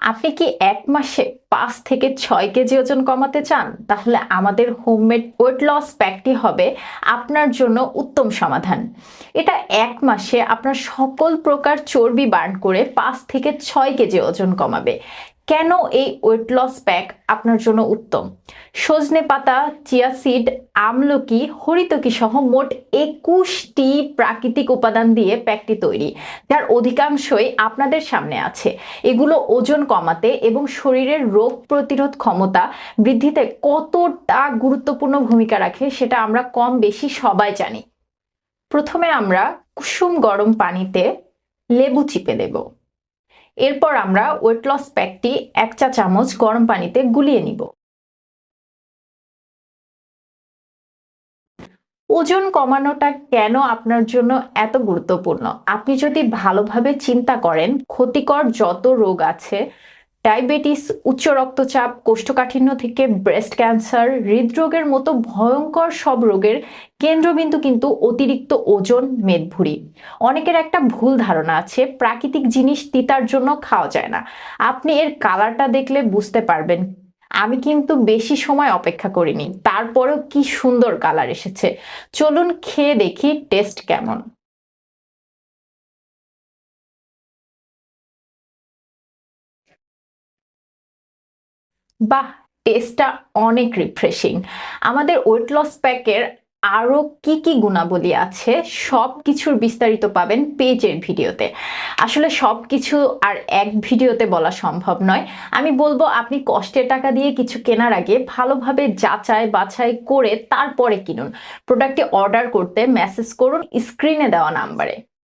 আপনি কি ১ মাসে ৫ থেকে ৬ কেজি ওজন কমাতে চান? তাহলে আমাদের হোমমেড ওয়েট লস প্যাকটি হবে আপনার জন্য উত্তম সমাধান। এটা ১ মাসে আপনার সকল প্রকার চর্বি বার্ন করে ৫ থেকে ৬ কেজি ওজন কমাবে। কেন এই ওয়েট লস প্যাক আপনার জন্য উত্তম? সজনে পাতা, চিয়া সিড, আমলকি, হরিতকি সহ মোট ২১টি প্রাকৃতিক উপাদান দিয়ে প্যাকটি তৈরি, যার অধিকাংশই আপনাদের সামনে আছে। এগুলো ওজন কমাতে এবং শরীরের রোগ প্রতিরোধ ক্ষমতা বৃদ্ধিতে কতটা গুরুত্বপূর্ণ ভূমিকা রাখে সেটা আমরা কম বেশি সবাই জানি। প্রথমে আমরা কুসুম গরম পানিতে লেবু চিপে দেব। এরপর আমরা ওয়েট লস প্যাকটি ১ চা চামচ গরম পানিতে গুলিয়ে নিব। ওজন কমানোটা কেন আপনার জন্য এত গুরুত্বপূর্ণ? আপনি যদি ভালোভাবে চিন্তা করেন, ক্ষতিকর যত রোগ আছে, ডায়াবেটিস, উচ্চ রক্তচাপ, কোষ্ঠকাঠিন্য থেকে ব্রেস্ট ক্যান্সার, হৃদরোগের মতো ভয়ঙ্কর সব রোগের কেন্দ্রবিন্দু কিন্তু অতিরিক্ত ওজন, মেদভুঁড়ি। অনেকের একটা ভুল ধারণা আছে প্রাকৃতিক জিনিস তিতার জন্য খাওয়া যায় না। আপনি এর কালারটা দেখলে বুঝতে পারবেন। আমি কিন্তু বেশি সময় অপেক্ষা করিনি, তারপরেও কি সুন্দর কালার এসেছে। চলুন খেয়ে দেখি টেস্ট কেমন। বাহ! টেস্টটা অনেক রিফ্রেশিং। আমাদের ওয়েট লস প্যাকের আরো কি কি গুণাবলী আছে সবকিছুর বিস্তারিত পাবেন পেজের ভিডিওতে। আসলে সবকিছু আর এক ভিডিওতে বলা সম্ভব নয়। আমি বলবো আপনি কষ্টের টাকা দিয়ে কিছু কেনার আগে ভালোভাবে যাচাই বাছাই করে তারপরে কিনুন। প্রোডাক্টটি অর্ডার করতে মেসেজ করুন স্ক্রিনে দেওয়া নাম্বারে।